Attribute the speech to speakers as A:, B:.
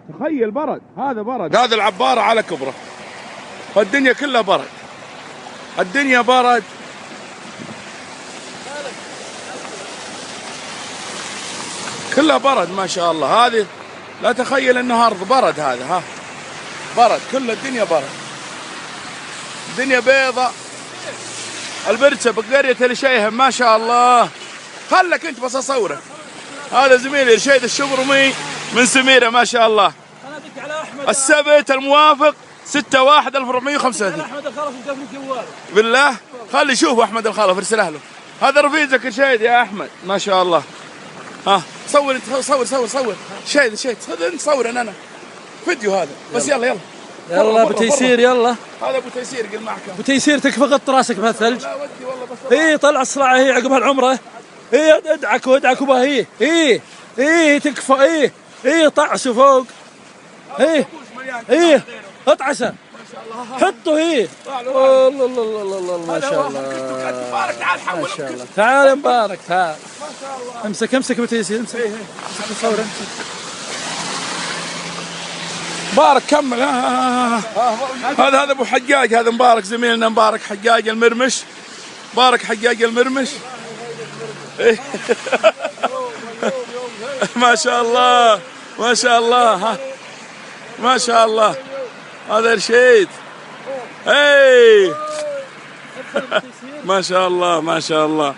A: تخيل برد، هذا برد، هذا العبارة على كبره، والدنيا كلها برد، الدنيا برد. كلها برد ما شاء الله. هذه لا تخيل انه ارض برد، هذا ها برد، كل الدنيا برد، الدنيا بيضة. البرسة بقرية الشيهم ما شاء الله. خلك انت بس اصورك. هذا زميلي رشيد الشبرمي من سميرة ما شاء الله. السبت الموافق 6/1/1435.
B: احمد الخلف مكفي جوال
A: بالله. خلي يشوفوا احمد الخلف، ارسله له. هذا رفيقك رشيد يا احمد ما شاء الله. ها صور انت، صور شيد انت صور انا فيديو هذا بس. يلا
B: ابو تيسير يلا.
A: هذا ابو تيسير قل معك
B: ابو تيسير تكفى غط راسك بهالثلج.
A: لا ودي والله بس.
B: اي طلع الصلاعه هي عقب هالعمره. اي ادعك وبها هي. اي تكفى. اي طعسوا فوق. اي اطعسه حطه. الله ما شاء الله.
A: مبارك تعال حول.
B: ما شاء الله. تعال يا مبارك تعال. امسك ابو تيسير امسك. صور
A: مبارك كمل. هذا ابو حجاج، هذا مبارك زميلنا، مبارك حجاج المرمش. مبارك حجاج المرمش. ما شاء الله ما شاء الله. ها ما شاء الله. هذا رشيد. ما شاء الله ما شاء الله.